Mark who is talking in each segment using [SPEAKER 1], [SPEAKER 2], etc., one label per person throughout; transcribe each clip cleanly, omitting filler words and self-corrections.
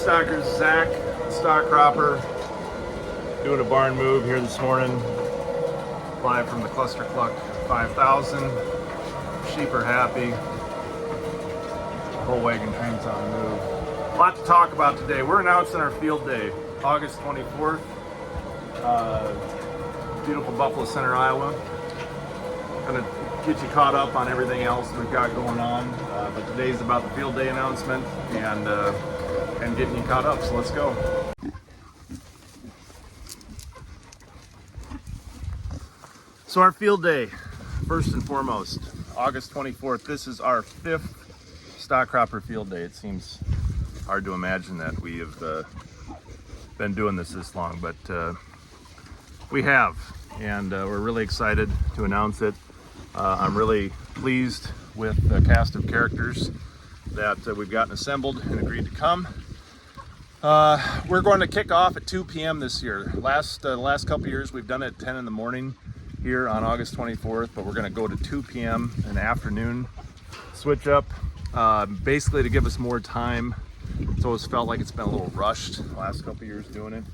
[SPEAKER 1] Livestockers, Zach, stock cropper, doing a barn move here this morning, live from the CLUSTERCLUCK 5000. Sheep are happy, whole wagon train's on the move. A lot to talk about today. We're announcing our field day, August 24th, beautiful Buffalo Center, Iowa. Gonna get you caught up on everything else we've got going on, but today's about the field day announcement and getting you caught up, so let's go. So our field day, first and foremost, August 24th. This is our 5th stock cropper field day. It seems hard to imagine that we have been doing this long, but we have, and we're really excited to announce it. I'm really pleased with the cast of characters that we've gotten assembled and agreed to come. We're going to kick off at 2 p.m. this year. The last couple years we've done it at 10 in the morning here on August 24th, but we're going to go to 2 p.m. in the afternoon, switch up, basically to give us more time. It's always felt like it's been a little rushed the last couple years doing it.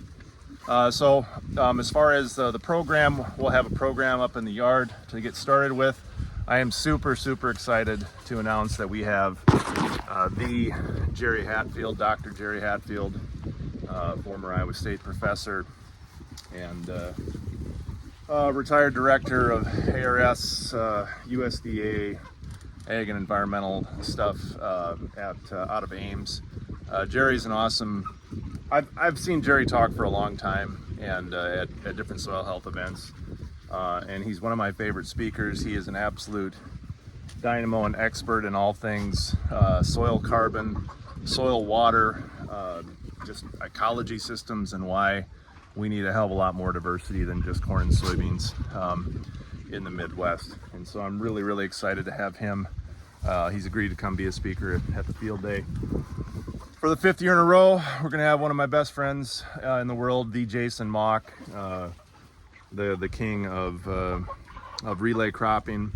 [SPEAKER 1] As far as the program, we'll have a program up in the yard to get started with. I am super excited to announce that we have the Jerry Hatfield, Dr. Jerry Hatfield, former Iowa State professor and retired director of ARS, USDA, Ag and Environmental stuff out of Ames. Jerry's an awesome. I've seen Jerry talk for a long time and at different soil health events, and he's one of my favorite speakers. He is an absolute dynamo and expert in all things soil carbon, soil water, just ecology systems, and why we need a hell of a lot more diversity than just corn and soybeans in the Midwest. And so I'm really excited to have him. He's agreed to come be a speaker at the field day. For the 5th year in a row, we're going to have one of my best friends in the world, the Jason MAUCK, the king of relay cropping,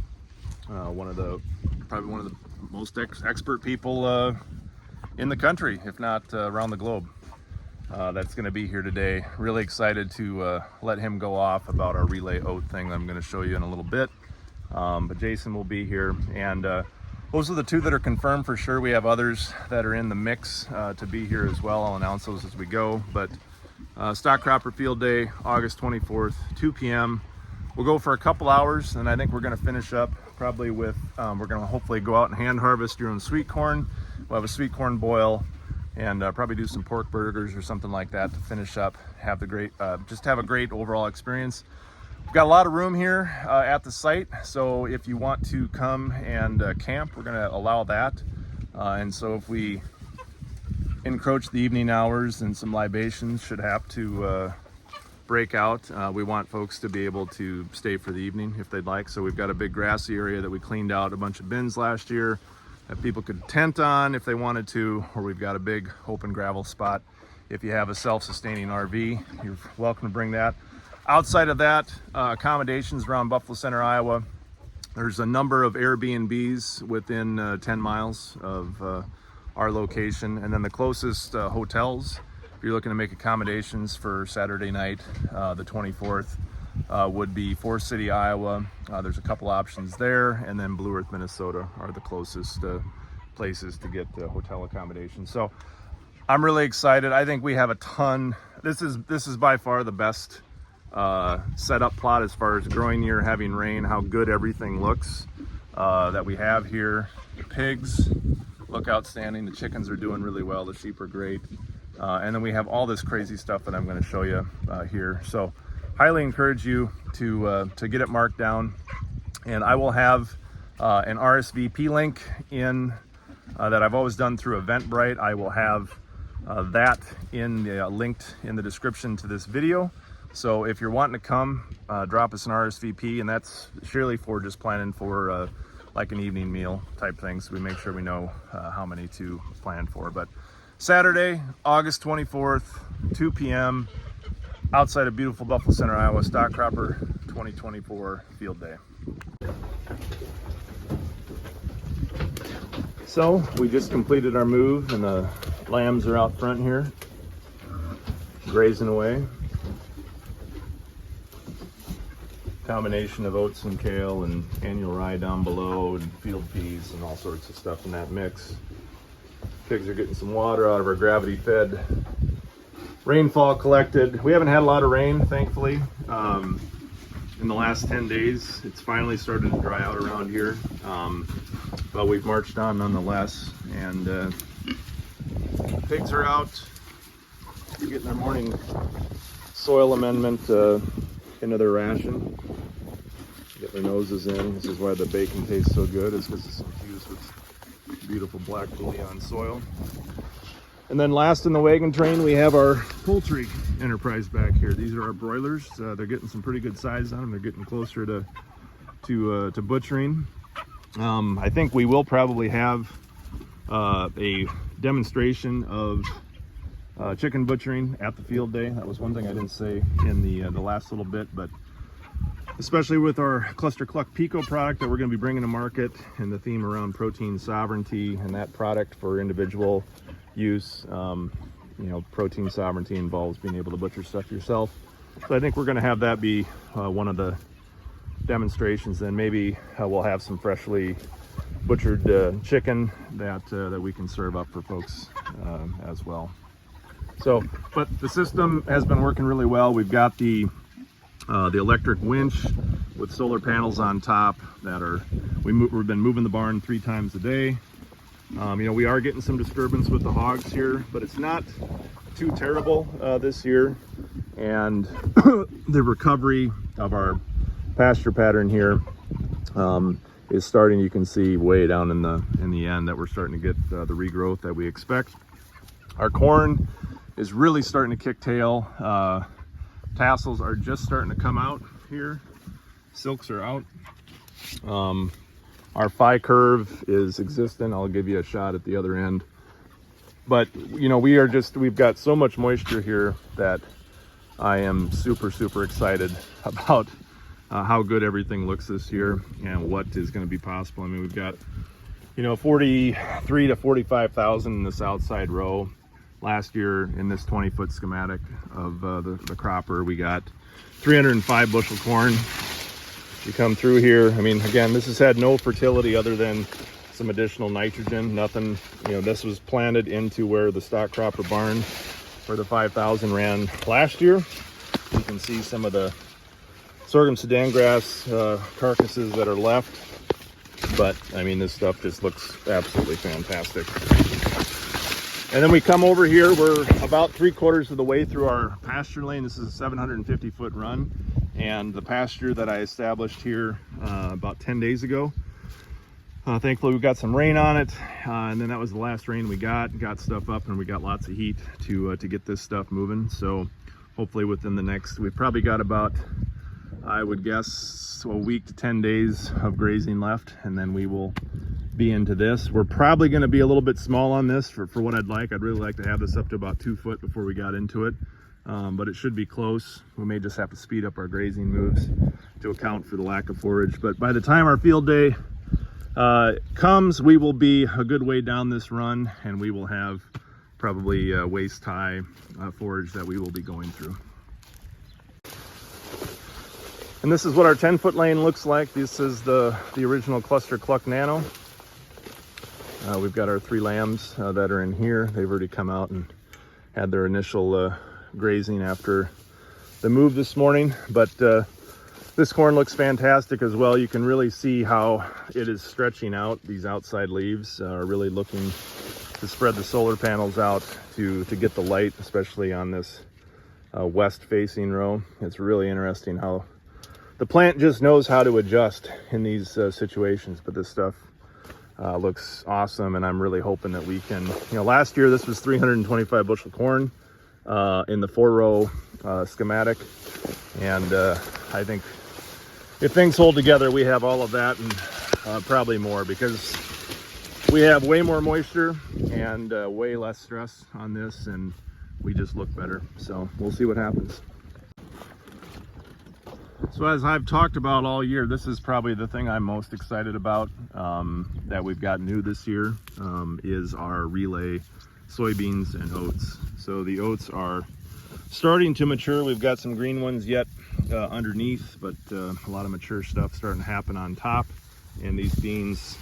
[SPEAKER 1] probably one of the most expert people in the country, if not around the globe. That's going to be here today. Really excited to let him go off about our relay oat thing that I'm going to show you in a little bit. But Jason will be here, and those are the 2 that are confirmed for sure. We have others that are in the mix to be here as well. I'll announce those as we go. But stock cropper field day, August 24th, 2 p.m. We'll go for a couple hours, and I think we're going to finish up probably with, we're going to hopefully go out and hand harvest your own sweet corn. We'll have a sweet corn boil, and probably do some pork burgers or something like that to finish up. Have the great, just have a great overall experience. We've got a lot of room here at the site, so if you want to come and camp, we're going to allow that. And so if we encroach the evening hours, and some libations should have to break out, we want folks to be able to stay for the evening if they'd like. So we've got a big grassy area that we cleaned out a bunch of bins last year that people could tent on if they wanted to, or we've got a big open gravel spot. If you have a self-sustaining RV, you're welcome to bring that. Outside of that, accommodations around Buffalo Center, Iowa. There's a number of Airbnbs within 10 miles of our location, and then the closest hotels, if you're looking to make accommodations for Saturday night, the 24th, would be Forest City, Iowa. There's a couple options there, and then Blue Earth, Minnesota are the closest places to get hotel accommodations. So I'm really excited. I think we have a ton. This is by far the best setup plot as far as growing year, having rain, how good everything looks that we have here. The pigs look outstanding. The chickens are doing really well. The sheep are great. And then we have all this crazy stuff that I'm going to show you here. So highly encourage you to get it marked down. And I will have an RSVP link in that I've always done through Eventbrite. I will have that linked in the description to this video. So if you're wanting to come, drop us an RSVP, and that's surely for just planning for like an evening meal type thing, so we make sure we know how many to plan for. But Saturday, August 24th, 2 p.m., outside of beautiful Buffalo Center, Iowa, stock cropper 2024 field day. So we just completed our move in the Lambs are out front here, grazing away. Combination of oats and kale and annual rye down below, and field peas and all sorts of stuff in that mix. Pigs are getting some water out of our gravity fed. Rainfall collected. We haven't had a lot of rain, thankfully. In the last 10 days, it's finally started to dry out around here. But we've marched on nonetheless, and pigs are out getting their morning soil amendment into their ration. Get their noses in. This is why the bacon tastes so good, is because it's infused with beautiful black bouillon soil. And then last in the wagon train, we have our poultry enterprise back here. These are our broilers. They're getting some pretty good size on them. They're getting closer to butchering. I think we will probably have a demonstration of chicken butchering at the field day. That was one thing I didn't say in the last little bit, but especially with our CLUSTERCLUCK Pico product that we're going to be bringing to market, and the theme around protein sovereignty and that product for individual use. You know, protein sovereignty involves being able to butcher stuff yourself. So I think we're going to have that be one of the demonstrations. Then maybe we'll have some freshly butchered chicken that we can serve up for folks as well. So, but the system has been working really well. We've got the electric winch with solar panels on top that are, we've been moving the barn 3 times a day. You know, we are getting some disturbance with the hogs here, but it's not too terrible this year. And the recovery of our pasture pattern here is starting. You can see way down in the end that we're starting to get the regrowth that we expect. Our corn is really starting to kick tail. Tassels are just starting to come out here. Silks are out. Our phi curve is existent. I'll give you a shot at the other end. But you know, we've got so much moisture here that I am super excited about how good everything looks this year and what is going to be possible. I mean, we've got, you know, 43 to 45,000 in this outside row. Last year in this 20-foot schematic of the cropper, we got 305 bushel corn. You come through here, I mean, again, this has had no fertility other than some additional nitrogen. Nothing, you know, this was planted into where the stock cropper barn for the 5,000 ran last year. You can see some of the sorghum Sudan grass carcasses that are left. But I mean, this stuff just looks absolutely fantastic. And then we come over here, we're about 3/4 of the way through our pasture lane. This is a 750-foot run. And the pasture that I established here about 10 days ago. Thankfully we got some rain on it, and then that was the last rain we got stuff up, and we got lots of heat to get this stuff moving. So hopefully within the next, we've probably got about, I would guess, a week to 10 days of grazing left, and then we will be into this. We're probably going to be a little bit small on this for what I'd like. I'd really like to have this up to about 2 foot before we got into it. But it should be close. We may just have to speed up our grazing moves to account for the lack of forage. But by the time our field day comes, we will be a good way down this run, and we will have probably waist high forage that we will be going through. And this is what our 10-foot lane looks like. This is the original CLUSTERCLUCK Nano. We've got our 3 lambs that are in here. They've already come out and had their initial grazing after the move this morning, but this corn looks fantastic as well. You can really see how it is stretching out. These outside leaves are really looking to spread the solar panels out to get the light, especially on this west facing row. It's really interesting how the plant just knows how to adjust in these situations. But this stuff looks awesome, and I'm really hoping that we can, you know, last year this was 325 bushel corn in the 4-row schematic, and I think if things hold together, we have all of that and probably more, because we have way more moisture and way less stress on this, and we just look better. So we'll see what happens. So as I've talked about all year, this is probably the thing I'm most excited about that we've got new this year, is our relay soybeans and oats. So the oats are starting to mature. We've got some green ones yet underneath, but a lot of mature stuff starting to happen on top. And these beans,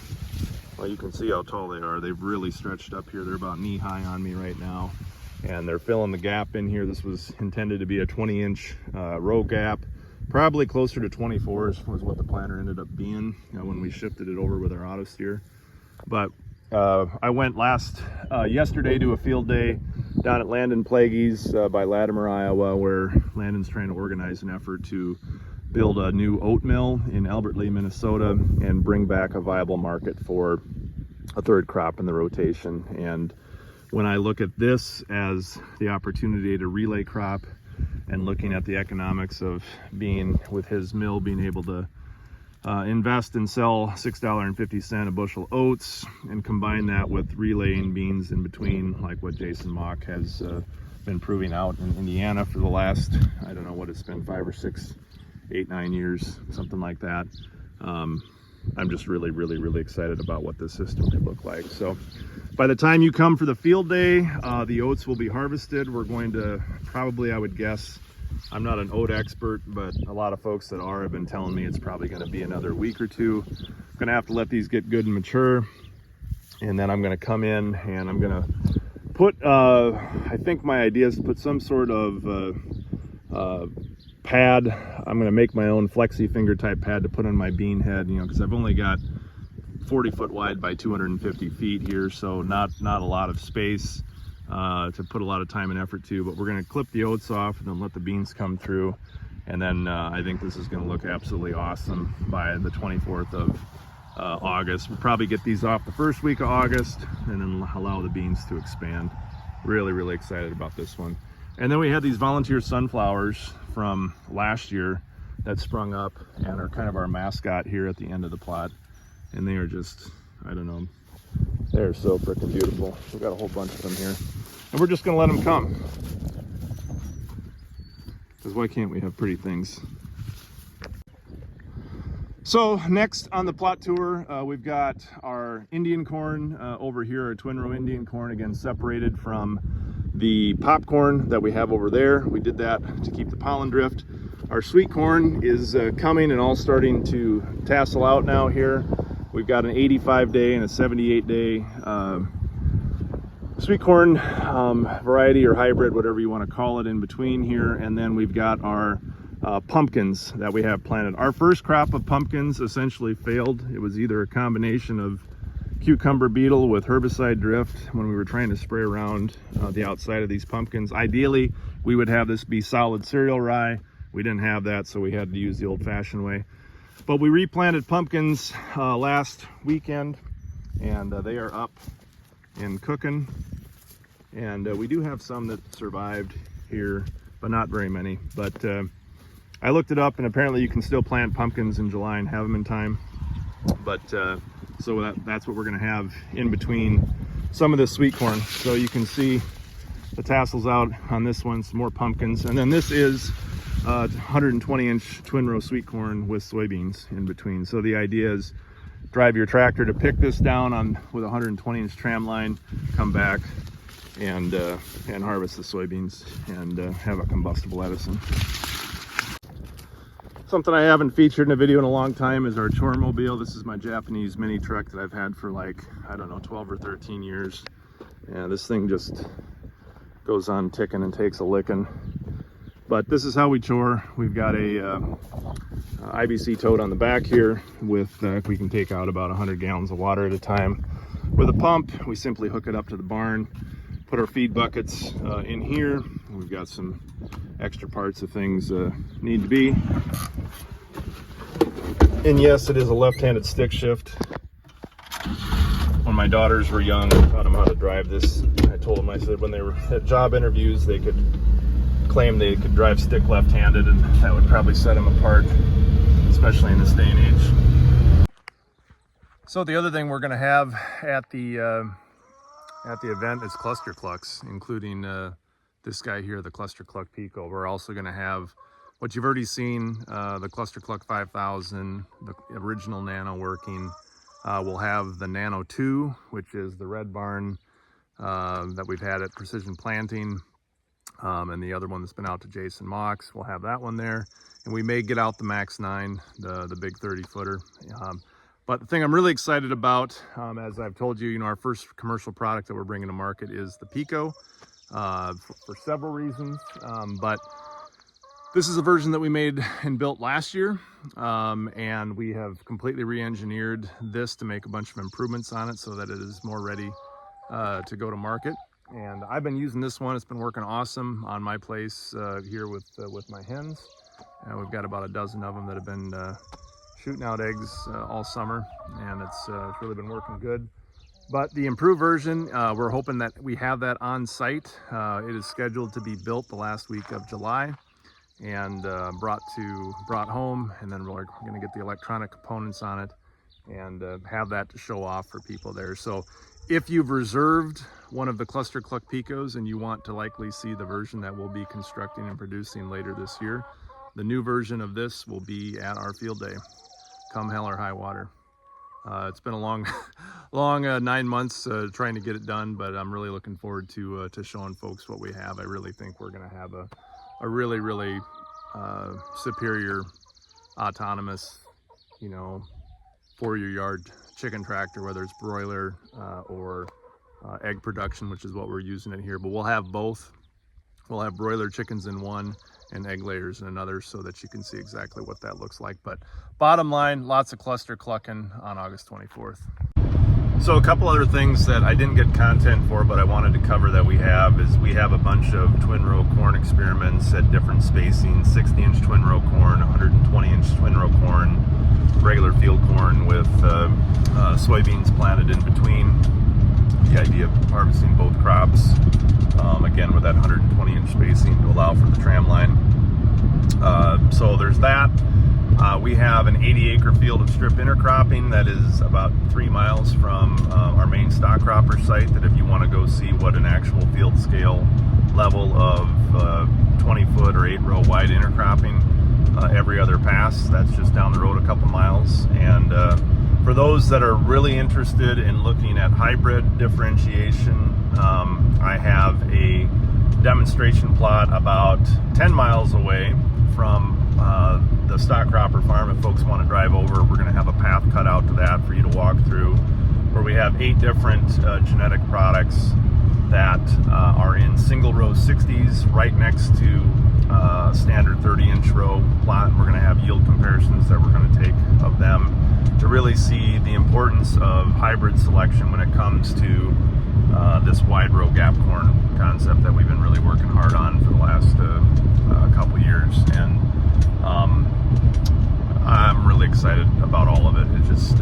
[SPEAKER 1] well, you can see how tall they are. They've really stretched up here. They're about knee high on me right now, and they're filling the gap in here. This was intended to be a 20-inch row gap, probably closer to 24s was what the planter ended up being, when we shifted it over with our auto steer. But I went yesterday to a field day down at Landon Plaguey's by Latimer, Iowa, where Landon's trying to organize an effort to build a new oat mill in Albert Lea, Minnesota, and bring back a viable market for a third crop in the rotation. And when I look at this as the opportunity to relay crop, and looking at the economics of being with his mill, being able to invest and sell $6.50 a bushel oats, and combine that with relaying beans in between, like what Jason MAUCK has been proving out in Indiana for the last, I don't know what it's been, 5 or 6, 8, 9 years, something like that. I'm just really excited about what this system could look like. So by the time you come for the field day, the oats will be harvested. We're going to probably, I would guess, I'm not an oat expert, but a lot of folks that are have been telling me it's probably going to be another week or two. I'm going to have to let these get good and mature, and then I'm going to come in and I'm going to put, I think my idea is to put some sort of pad. I'm going to make my own flexi finger type pad to put on my bean head, because I've only got 40 foot wide by 250 feet here, so not a lot of space to put a lot of time and effort to. But we're going to clip the oats off and then let the beans come through, and then I think this is going to look absolutely awesome by the 24th of August. We'll probably get these off the first week of August and then allow the beans to expand. Really excited about this one. And then we had these volunteer sunflowers from last year that sprung up and are kind of our mascot here at the end of the plot. And they are just, I don't know, they're so freaking beautiful. We've got a whole bunch of them here. And we're just gonna let them come. Because why can't we have pretty things? So next on the plot tour, we've got our Indian corn over here, our twin row Indian corn, again separated from the popcorn that we have over there. We did that to keep the pollen drift. Our sweet corn is coming and all starting to tassel out now here. We've got an 85-day and a 78-day sweet corn variety or hybrid, whatever you want to call it, in between here. And then we've got our pumpkins that we have planted. Our first crop of pumpkins essentially failed. It was either a combination of cucumber beetle with herbicide drift when we were trying to spray around the outside of these pumpkins. Ideally, we would have this be solid cereal rye. We didn't have that, so we had to use the old-fashioned way. But we replanted pumpkins last weekend, and they are up and cooking. And we do have some that survived here, but not very many. But I looked it up, and apparently you can still plant pumpkins in July and have them in time. But so that's what we're going to have in between some of this sweet corn. So you can see the tassels out on this one, some more pumpkins. And then this is 120-inch twin row sweet corn with soybeans in between. So the idea is drive your tractor to pick this down with a 120-inch tram line, come back and harvest the soybeans and have a combustible Edison. Something I haven't featured in a video in a long time is our Chore mobile. This is my Japanese mini truck that I've had for like, I don't know, 12 or 13 years. And this thing just goes on ticking and takes a licking. But this is how we chore. We've got a IBC tote on the back here with, we can take out about 100 gallons of water at a time. With a pump, we simply hook it up to the barn, put our feed buckets in here. We've got some extra parts if things need to be. And yes, it is a left-handed stick shift. When my daughters were young, I taught them how to drive this. I told them, I said when they were at job interviews, they could claim they could drive stick left-handed, and that would probably set them apart, especially in this day and age. So the other thing we're going to have at the event is cluster clucks, including this guy here, the CLUSTERCLUCK Pico. We're also going to have what you've already seen, the CLUSTERCLUCK 5000, the original Nano working. We'll have the Nano 2, which is the Red Barn that we've had at Precision Planting, and the other one that's been out to Jason MAUCK. We'll have that one there, and we may get out the Max 9, the big 30-footer. But the thing I'm really excited about, as I've told you, our first commercial product that we're bringing to market is the Pico, for several reasons. But this is a version that we made and built last year, and we have completely re-engineered this to make a bunch of improvements on it so that it is more ready to go to market. And I've been using this one. It's been working awesome on my place here with my hens. And we've got about a dozen of them that have been shooting out eggs all summer, and it's really been working good. But the improved version, we're hoping that we have that on site. It is scheduled to be built the last week of July and brought home, and then we're going to get the electronic components on it and have that to show off for people there. So if you've reserved one of the CLUSTERCLUCK Picos and you want to likely see the version that we'll be constructing and producing later this year, the new version of this will be at our field day, come hell or high water. It's been a long 9 months trying to get it done, but I'm really looking forward to showing folks what we have. I really think we're going to have a really superior autonomous, for your yard chicken tractor, whether it's broiler or egg production, which is what we're using it here. But we'll have both. We'll have broiler chickens in one and egg layers in another, so that you can see exactly what that looks like. But bottom line, lots of cluster clucking on August 24th. So a couple other things that I didn't get content for, but I wanted to cover that we have a bunch of twin row corn experiments at different spacings: 60-inch twin row corn, 120-inch twin row corn, regular field corn with soybeans planted in between. The idea of harvesting both crops, again with that 120-inch spacing to allow for the tram line. So there's that. We have an 80-acre field of strip intercropping that is about 3 miles from our main stock cropper site, that if you want to go see what an actual field scale level of 20-foot or 8-row wide intercropping every other pass, that's just down the road a couple miles. And for those that are really interested in looking at hybrid differentiation, I have a demonstration plot about 10 miles away from the stock cropper farm. If folks want to drive over, we're going to have a path cut out to that for you to walk through, where we have 8 different genetic products that are in single row 60s right next to standard 30-inch row plot. We're going to have yield comparisons that we're going to take of them to really see the importance of hybrid selection when it comes to this wide row gap corn concept that we've been really working hard on for the last couple years. And I'm really excited about all of it. It's just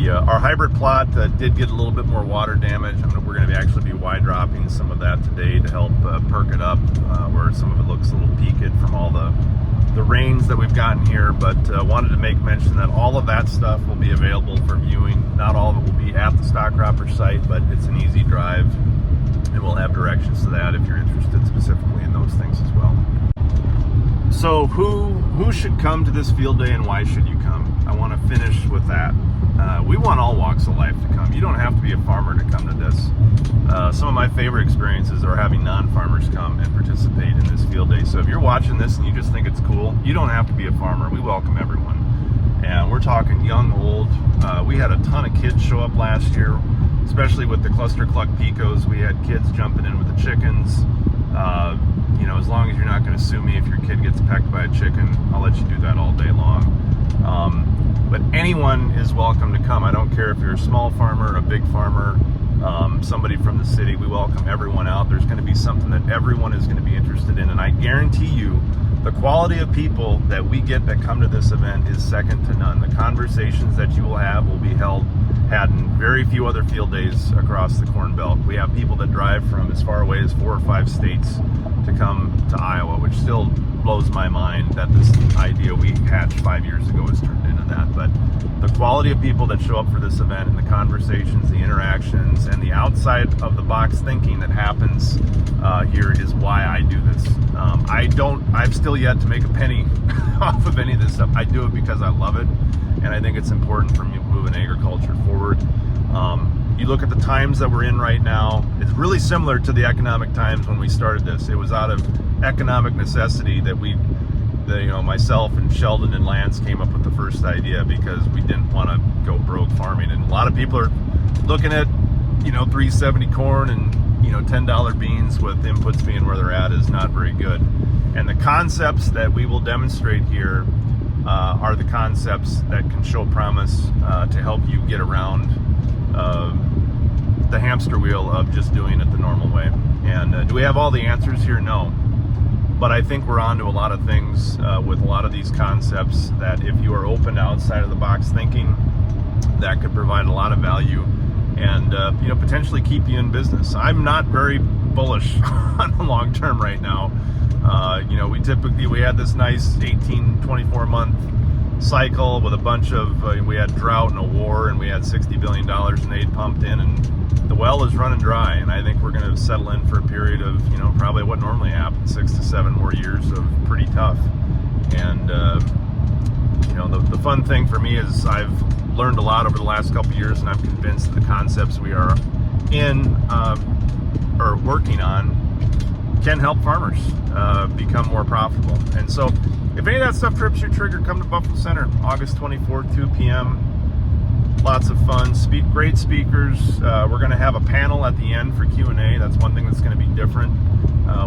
[SPEAKER 1] our hybrid plot did get a little bit more water damage. We're going to actually be wide dropping some of that today to help perk it up, where some of it looks a little peaked from all the rains that we've gotten here. But wanted to make mention that all of that stuff will be available for viewing. Not all of it will be at the stock cropper site, but it's an easy drive, and we'll have directions to that if you're interested specifically in those things as well. So who should come to this field day, and why should you come? I want to finish with that. We want all walks of life to come. You don't have to be a farmer to come to this. Some of my favorite experiences are having non-farmers come and participate in this field day. So if you're watching this and you just think it's cool, you don't have to be a farmer. We welcome everyone. And we're talking young, old. We had a ton of kids show up last year, especially with the CLUSTERCLUCK Picos. We had kids jumping in with the chickens. As long as you're not going to sue me if your kid gets pecked by a chicken, I'll let you do that all day long. But anyone is welcome to come. I don't care if you're a small farmer, a big farmer, somebody from the city. We welcome everyone out. There's going to be something that everyone is going to be interested in, and I guarantee you the quality of people that we get that come to this event is second to none. The conversations that you will have will be had in very few other field days across the Corn Belt. We have people that drive from as far away as 4 or 5 states to come to Iowa, which still blows my mind that this idea we hatched 5 years ago has turned into that. But the quality of people that show up for this event, and the conversations, the interactions, and the outside of the box thinking that happens here is why I do this. I've still yet to make a penny off of any of this stuff. I do it because I love it, and I think it's important for me moving agriculture forward. You look at the times that we're in right now, it's really similar to the economic times when we started this. It was out of economic necessity that myself and Sheldon and Lance came up with the first idea, because we didn't want to go broke farming. And a lot of people are looking at, $3.70 corn and, $10 beans, with inputs being where they're at, is not very good. And the concepts that we will demonstrate here are the concepts that can show promise to help you get around the hamster wheel of just doing it the normal way. And do we have all the answers here? No. But I think we're onto a lot of things with a lot of these concepts that, if you are open to outside of the box thinking, that could provide a lot of value and potentially keep you in business. I'm not very bullish on the long term right now. We had this nice 24 month cycle with a bunch of we had drought and a war, and we had $60 billion in aid pumped in, and the well is running dry. And I think we're going to settle in for a period of probably what normally happens, 6 to 7 more years of pretty tough. And the fun thing for me is I've learned a lot over the last couple of years, and I'm convinced the concepts we are in or working on can help farmers become more profitable. And so if any of that stuff trips your trigger, come to Buffalo Center, August 24th, 2 p.m. Lots of fun, great speakers. We're going to have a panel at the end for Q&A. That's one thing that's going to be different,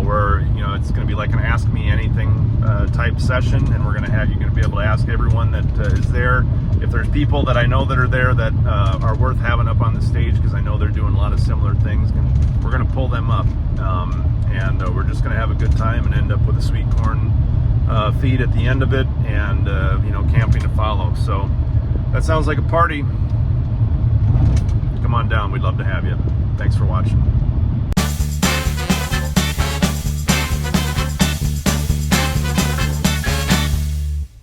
[SPEAKER 1] where it's going to be like an Ask Me Anything type session, and you're going to be able to ask everyone that is there. If there's people that I know that are there that are worth having up on the stage, because I know they're doing a lot of similar things, and we're going to pull them up, and we're just going to have a good time and end up with a sweet corn feed at the end of it, and camping to follow. So that sounds like a party. Come on down, we'd love to have you. Thanks for watching.